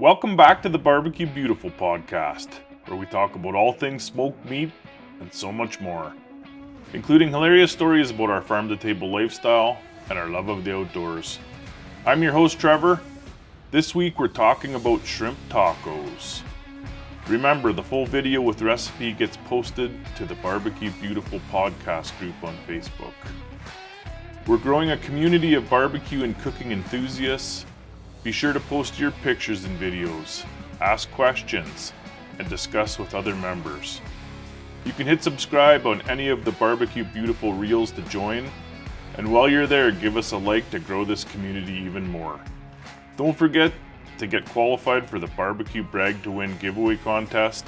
Welcome back to the Barbecue Beautiful podcast, where we talk about all things smoked meat and so much more, including hilarious stories about our farm-to-table lifestyle and our love of the outdoors. I'm your host, Trevor. This week we're talking about shrimp tacos. Remember, the full video with recipe gets posted to the Barbecue Beautiful podcast group on Facebook. We're growing a community of barbecue and cooking enthusiasts. Be sure to post your pictures and videos, ask questions, and discuss with other members. You can hit subscribe on any of the Barbecue Beautiful reels to join, and while you're there, give us a like to grow this community even more. Don't forget to get qualified for the Barbecue Brag to Win giveaway contest.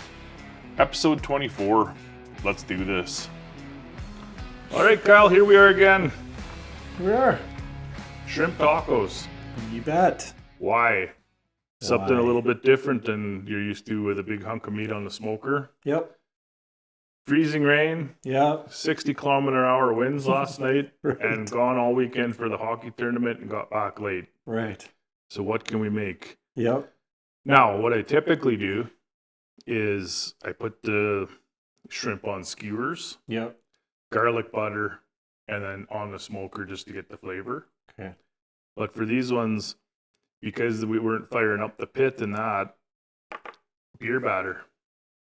Episode 24. Let's do this. All right, Kyle, here we are again. We are. Shrimp tacos. You bet. Why? Something a Why? little bit different than you're used to with a big hunk of meat on the smoker. Yep. Freezing rain, Yep. 60-kilometer-hour winds last night, Right. and gone all weekend for the hockey tournament and got back late. Right. So what can we make? Yep. Now, what I typically do is I put the shrimp on skewers, Yep. garlic butter, and then on the smoker just to get the flavor. Okay. But for these ones, because we weren't firing up the pit and that, beer batter.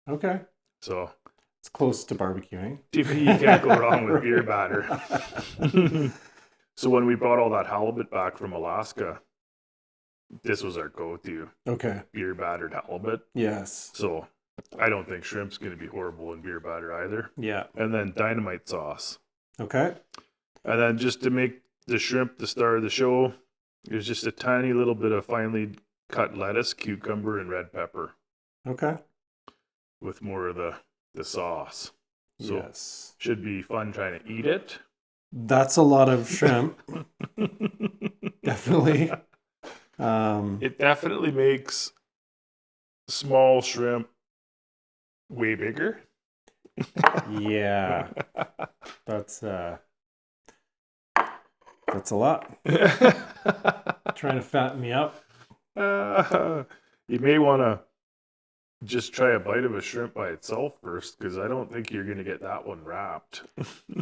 Okay. So It's close to barbecuing. you can't go wrong with beer batter. So when we brought all that halibut back from Alaska, this was our go-to, Okay. beer battered halibut. Yes. So I don't think shrimp's going to be horrible in beer batter either. Yeah. And then dynamite sauce. Okay. And then just to make the shrimp the star of the show, there's just a tiny little bit of finely cut lettuce, cucumber, and red pepper Okay. with more of the sauce. So Yes. should be fun trying to eat it. That's a lot of shrimp. Definitely. It definitely makes small shrimp way bigger. Yeah. That's a lot. Trying to fatten me up. You may want to just try a bite of a shrimp by itself first, because I don't think you're going to get that one wrapped.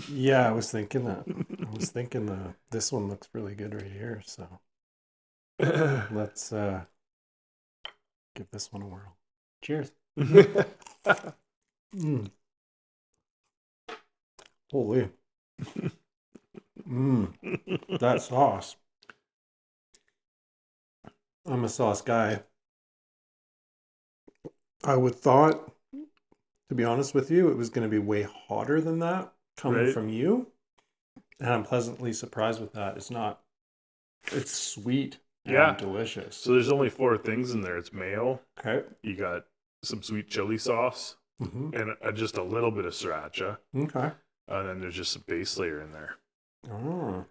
Yeah, I was thinking that. This one looks really good right here, so let's give this one a whirl. Cheers. Mm. Holy. That sauce. I'm a sauce guy. I would thought, to be honest with you, it was going to be way hotter than that coming Right. from you. And I'm pleasantly surprised with that. It's not, it's sweet and Yeah. delicious. So there's only 4 things in there. It's mayo. Okay. You got some sweet chili sauce Mm-hmm. and just a little bit of sriracha. Okay. And then there's just a base layer in there. Oh.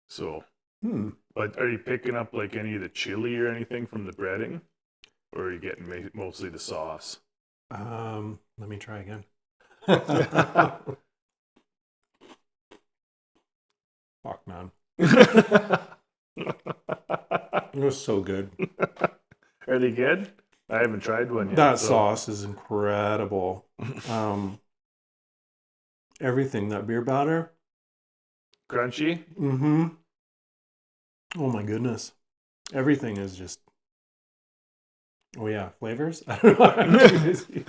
So, Hmm. but are you picking up like any of the chili or anything from the breading? Or are you getting mostly the sauce? Let me try again. Fuck, man. It was so good. Are they good? I haven't tried one yet. That so- sauce is incredible. Everything, that beer batter. Crunchy? Mm-hmm. Oh my goodness. Everything is just, oh yeah, flavors? I don't know. I'm too busy.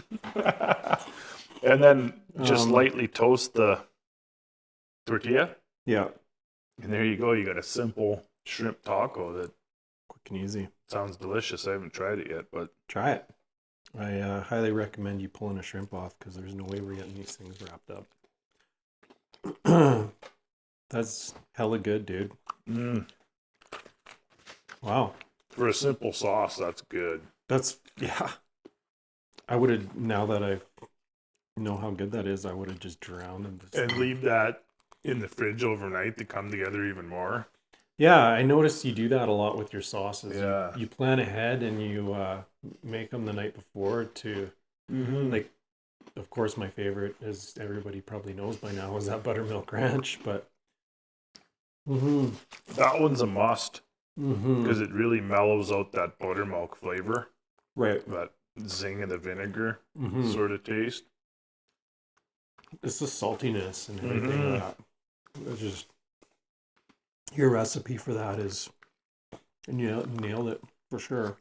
And then just Um, lightly toast the tortilla. Yeah, And there you go. You got a simple shrimp taco that quick and easy. sounds delicious. I haven't tried it yet, but Try it. I highly recommend you pulling a shrimp off because there's no way we're getting these things wrapped up. That's hella good, dude. Wow. for a simple sauce, that's good. That's, yeah. I would have, now that I know how good that is, I would have just drowned in this. And leave that in the fridge overnight to come together even more. Yeah, I noticed you do that a lot with your sauces. Yeah. You plan ahead and you make them the night before to, like, of course, my favorite, as everybody probably knows by now, is that buttermilk ranch, but That one's a must Mm-hmm. because it really mellows out that buttermilk flavor. Right. that zing of the vinegar Mm-hmm. sort of taste. It's the saltiness and everything Mhm. that. It's just your recipe for that is, and you nailed it for sure.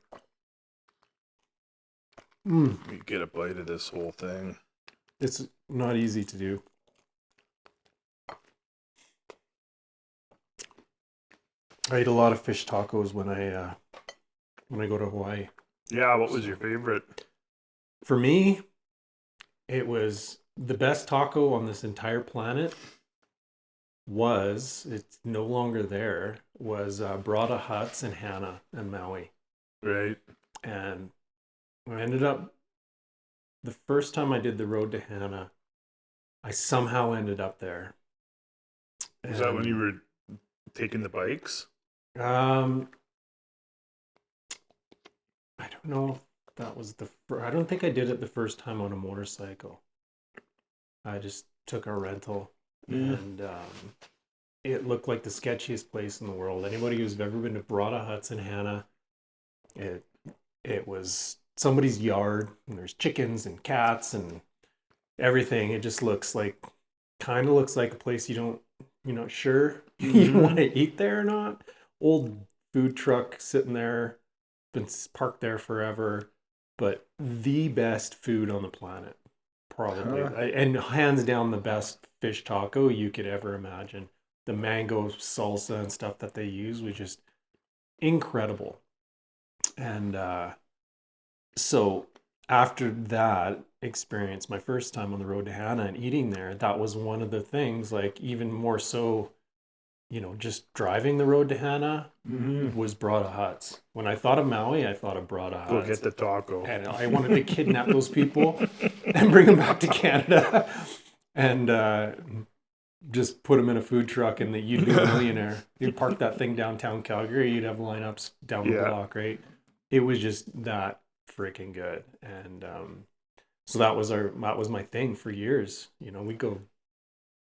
You get a bite of this whole thing. It's not easy to do. I eat a lot of fish tacos when I go to Hawaii. Yeah, what was your favorite? For me, it was the best taco on this entire planet. It's no longer there. Was Brada Huts in Hana and Maui, Right. and I ended up the first time I did the road to Hana, I somehow ended up there. Was that when you were taking the bikes? I don't know if that was I don't think I did it the first time on a motorcycle. I just took a rental, and it looked like the sketchiest place in the world. Anybody who's ever been to Brada Huts in Hana, it was somebody's yard, and there's chickens and cats and everything. It just kind of looks like a place you're not sure you want to eat there or not. Old food truck sitting there, been parked there forever, but the best food on the planet, probably. And hands down the best fish taco you could ever imagine. The mango salsa and stuff that they use was just incredible. And so after that experience, my first time on the road to Hana and eating there, that was one of the things, like even more so, just driving the road to Hana was Brada Huts. When I thought of Maui, I thought of Brada Huts. Go get the taco. And I wanted to kidnap those people and bring them back to Canada and just put them in a food truck, and you'd be a millionaire. You'd park that thing downtown Calgary, you'd have lineups down the block, right? It was just that freaking good. And so that was my thing for years. We'd go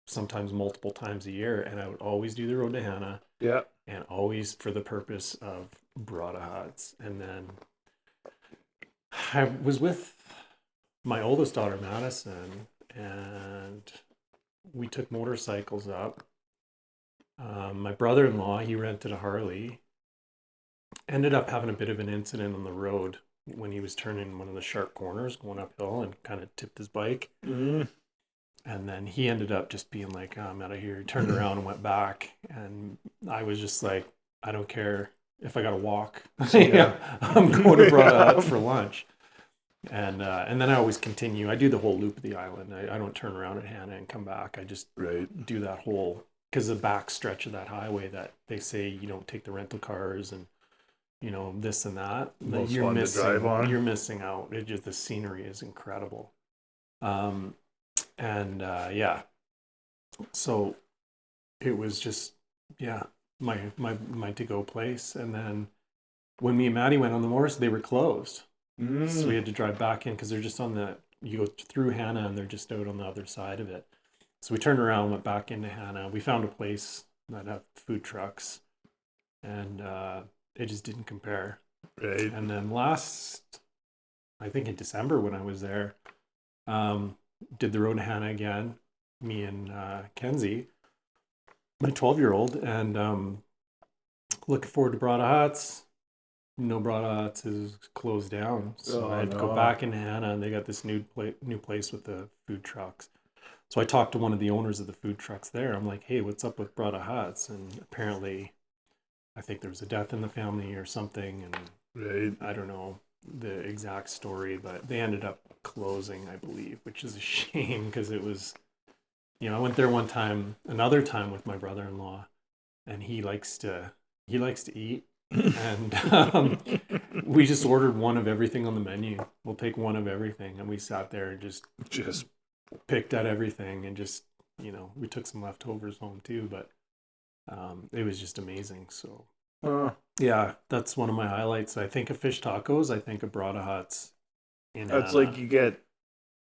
sometimes multiple times a year, and I would always do the road to Hana. Yeah. And always for the purpose of Brada Huts. And then I was with my oldest daughter, Madison, and we took motorcycles up. My brother-in-law, he rented a Harley, ended up having a bit of an incident on the road when he was turning one of the sharp corners going uphill and kind of tipped his bike. And then he ended up just being like, I'm out of here. He turned around and went back. And I was just like, I don't care if I got to walk. I'm going to Brada Huts for lunch. And then I always continue. I do the whole loop of the island. I don't turn around at Hana and come back. I just do that whole, because the back stretch of that highway that they say you don't take the rental cars and, this and that. You're missing out. The scenery is incredible. So it was just, my to-go place. And then when me and Maddie went on the motorcycle, they were closed. So we had to drive back in because they're just you go through Hana and they're just out on the other side of it. So we turned around, went back into Hana. We found a place that had food trucks, and it just didn't compare. Right. And then I think in December when I was there, did the road to Hana again, me and Kenzie, my 12-year-old, and looking forward to Brada Huts. No, Brada Huts is closed down, so I had to go back into Hana, and they got this new place with the food trucks. So I talked to one of the owners of the food trucks there. I'm like, hey, what's up with Brada Huts? And apparently, I think there was a death in the family or something, and I don't know the exact story, but they ended up closing, I believe, which is a shame because it was, I went there another time with my brother-in-law, and he likes to eat. And we just ordered one of everything on the menu. We'll take one of everything, and we sat there and just picked at everything, and just we took some leftovers home too. But it was just amazing. So that's one of my highlights. I think of fish tacos. I think of Brada Huts. That's like you get,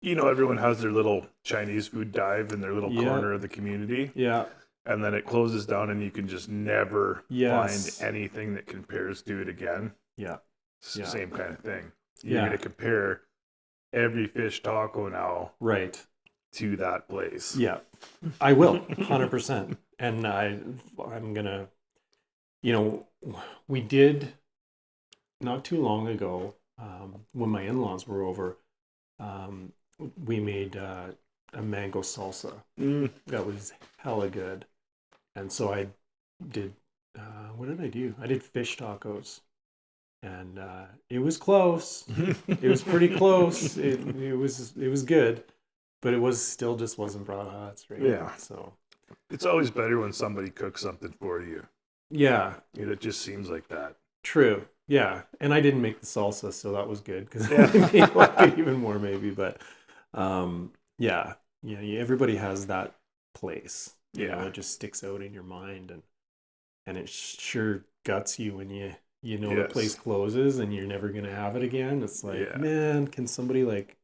everyone has their little Chinese food dive in their little corner of the community. Yeah. And then it closes down, and you can just never find anything that compares to it again. Yeah. Same kind of thing. You're Yeah. going to compare every fish taco now Right. to that place. Yeah. I will, 100%. And I'm gonna, you know, we did not too long ago, when my in-laws were over, we made a mango salsa Mm. that was hella good. And so I did, what did I do? I did fish tacos, and it was close. It was pretty close. It was good, but it was still just wasn't brats, right? Yeah. So It's always better when somebody cooks something for you. yeah, It just seems like that. true. Yeah, and I didn't make the salsa, so that was good because Yeah. it made like it even more maybe. But yeah, everybody has that place. You know, Yeah. it just sticks out in your mind, and it sure guts you when you know the Yes. place closes and you're never gonna have it again. It's like, Yeah. man, can somebody like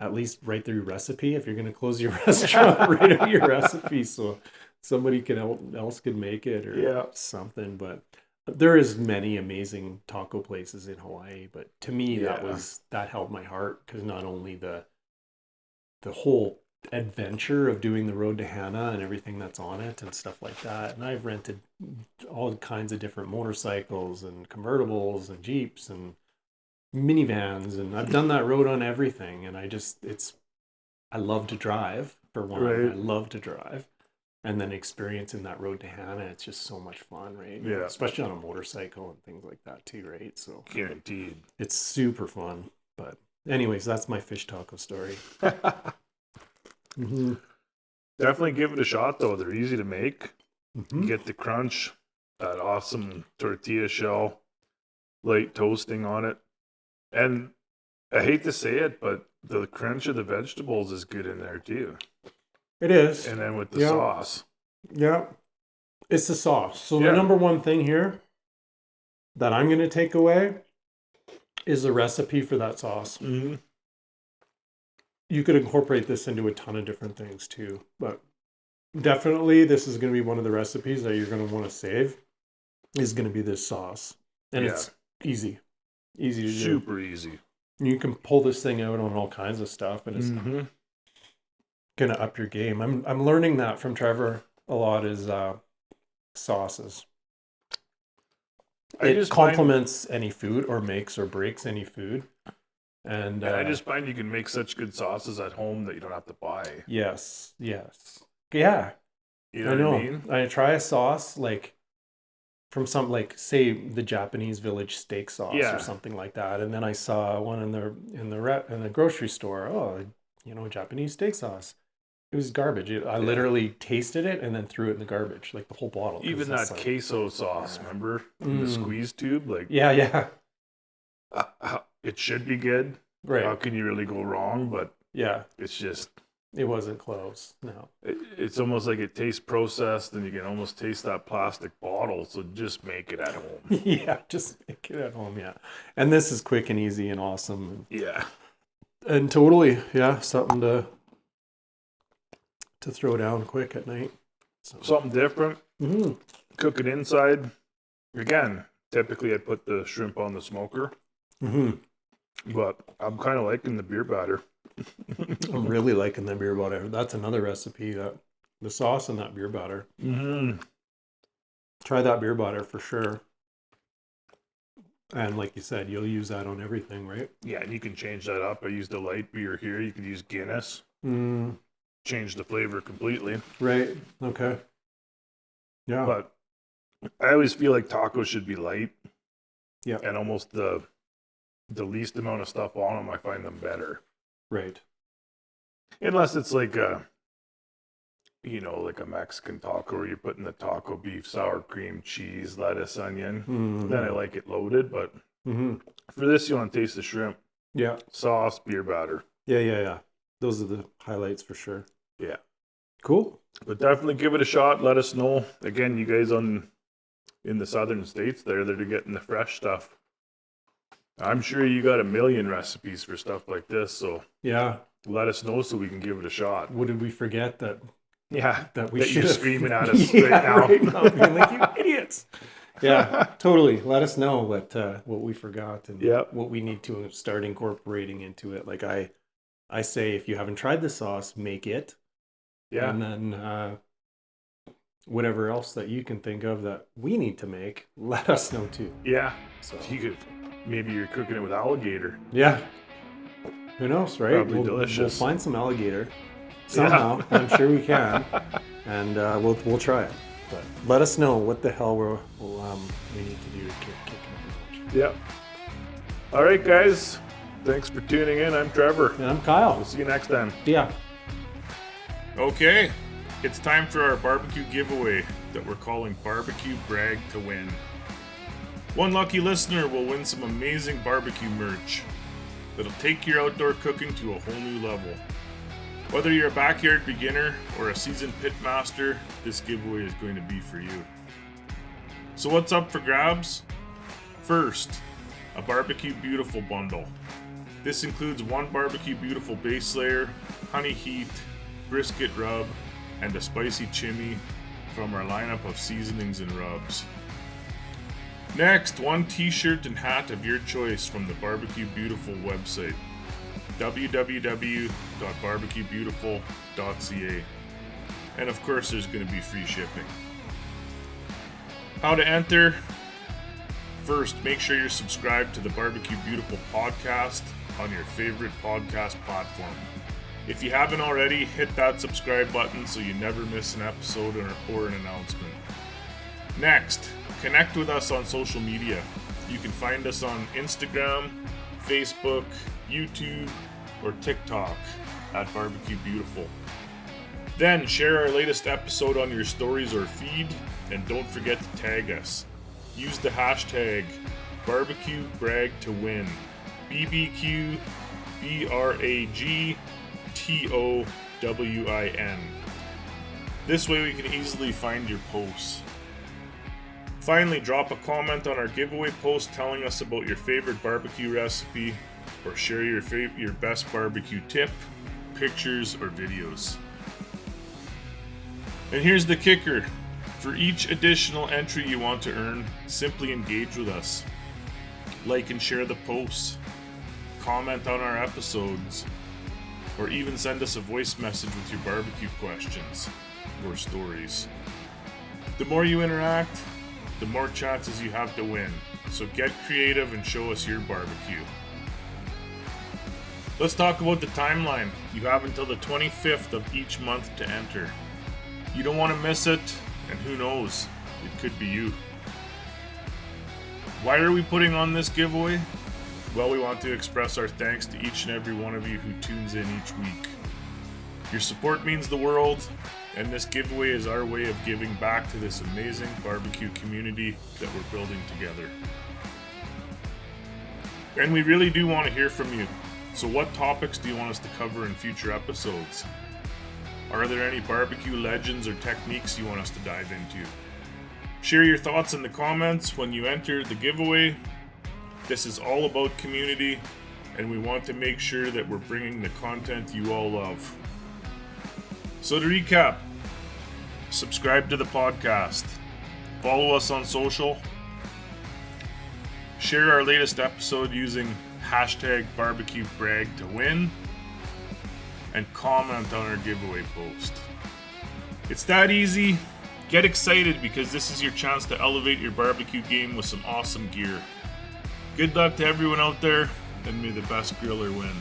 at least write their recipe if you're gonna close your restaurant? Write out your recipe so somebody else could make it or Yeah. something. But there is many amazing taco places in Hawaii. But to me, Yeah. that held my heart because not only the whole adventure of doing the road to Hana and everything that's on it and stuff like that. And I've rented all kinds of different motorcycles and convertibles and Jeeps and minivans, and I've done that road on everything. And I love to drive for one. Right. I love to drive. And then experiencing that road to Hana, it's just so much fun, right? Yeah. Especially on a motorcycle and things like that too, right? So Guaranteed. it's super fun. But anyways, that's my fish taco story. Mm-hmm. Definitely give it a shot, though. They're easy to make. Mm-hmm. You get the crunch, that awesome tortilla shell, light toasting on it. And I hate to say it, but the crunch of the vegetables is good in there, too. It is. And then with the Yeah. sauce. Yeah. It's the sauce. So Yeah. the number one thing here that I'm going to take away is the recipe for that sauce. Mm-hmm. You could incorporate this into a ton of different things too, but definitely this is going to be one of the recipes that you're going to want to save is going to be this sauce. And Yeah. it's easy to do. Super easy. You can pull this thing out on all kinds of stuff and it's Mm-hmm. going to up your game. I'm learning that from Trevor a lot is sauces. It complements any food or makes or breaks any food. And I just find you can make such good sauces at home that you don't have to buy. yes. Yeah. You know I what know. I mean? I try a sauce like from some like say the Japanese village steak sauce Yeah. or something like that, and then I saw one in the grocery store. Oh, Japanese steak sauce. It was garbage. I literally tasted it and then threw it in the garbage, like the whole bottle. 'cause Even it's that like, queso sauce, remember? In the Mm. squeeze tube? Like, Yeah. it should be good. Right. How can you really go wrong? But Yeah. it's just, It wasn't close. No. it's almost like it tastes processed and you can almost taste that plastic bottle. So just make it at home. Yeah. Just make it at home. Yeah. And this is quick and easy and awesome. Yeah. And totally, yeah, something to throw down quick at night. So. Something different. Mm-hmm. Cook it inside. Again, typically I put the shrimp on the smoker, Mm-hmm. but I'm kind of liking the beer batter. I'm really liking the beer batter. That's another recipe, that the sauce and that beer batter. Mm-hmm. Try that beer batter for sure. And like you said, you'll use that on everything, right? Yeah, and you can change that up. I used a light beer here. You could use Guinness. Mm, Change the flavor completely. right. Okay. Yeah. But I always feel like tacos should be light. Yeah. And almost the least amount of stuff on them, I find them better. Right. Unless it's like a Mexican taco where you're putting the taco beef, sour cream, cheese, lettuce, onion. Mm-hmm. Then I like it loaded. But Mm-hmm. for this, you want to taste the shrimp, Yeah. sauce, beer batter. Yeah. Those are the highlights for sure. Yeah. Cool. But definitely give it a shot. Let us know. Again, you guys in the southern states there that are getting the fresh stuff. I'm sure you got a million recipes for stuff like this, so Yeah. let us know so we can give it a shot. What did we forget that Yeah, we that should you're have screaming at us right now. Right now, being like, you idiots. Yeah, totally. Let us know what we forgot and Yep. what we need to start incorporating into it. Like I say, if you haven't tried the sauce, make it. Yeah. And then whatever else that you can think of that we need to make, let us know too. Yeah. So Maybe you're cooking it with alligator. yeah, who knows, right? Probably We'll delicious. find some alligator somehow. Yeah. I'm sure we can, and we'll try it. But let us know what the hell we need to do to kick it. Yep. All right, guys. Thanks for tuning in. I'm Trevor. And I'm Kyle. We'll see you next time. Yeah. Okay, it's time for our barbecue giveaway that we're calling Barbecue Brag to Win. One lucky listener will win some amazing barbecue merch that'll take your outdoor cooking to a whole new level. Whether you're a backyard beginner or a seasoned pit master, this giveaway is going to be for you. So what's up for grabs? First, a Barbecue Beautiful bundle. This includes one Barbecue Beautiful base layer, honey heat, brisket rub, and a spicy chimney from our lineup of seasonings and rubs. Next, one t-shirt and hat of your choice from the Barbecue Beautiful website, www.barbecuebeautiful.ca. And of course, there's going to be free shipping. How to enter? First, make sure you're subscribed to the Barbecue Beautiful podcast on your favorite podcast platform. If you haven't already, hit that subscribe button so you never miss an episode or an announcement. Next, connect with us on social media. You can find us on Instagram, Facebook, YouTube, or TikTok at Barbecue Beautiful. Then share our latest episode on your stories or feed, and don't forget to tag us. Use the hashtag BarbecueBragToWin. BBQBRAGTOWIN. This way we can easily find your posts. Finally, drop a comment on our giveaway post telling us about your favorite barbecue recipe, or share your best barbecue tip, pictures, or videos. And here's the kicker. For each additional entry you want to earn, simply engage with us. Like and share the posts, comment on our episodes, or even send us a voice message with your barbecue questions or stories. The more you interact, the more chances you have to win. So get creative and show us your barbecue. Let's talk about the timeline. You have until the 25th of each month to enter. You don't want to miss it, and who knows, it could be you. Why are we putting on this giveaway? Well, we want to express our thanks to each and every one of you who tunes in each week. Your support means the world, and this giveaway is our way of giving back to this amazing barbecue community that we're building together. And we really do want to hear from you. So what topics do you want us to cover in future episodes? Are there any barbecue legends or techniques you want us to dive into? Share your thoughts in the comments when you enter the giveaway. This is all about community, and we want to make sure that we're bringing the content you all love. So to recap, subscribe to the podcast, follow us on social, share our latest episode using hashtag BarbecueBragToWin, and comment on our giveaway post. It's that easy. Get excited because this is your chance to elevate your barbecue game with some awesome gear. Good luck to everyone out there, and may the best griller win.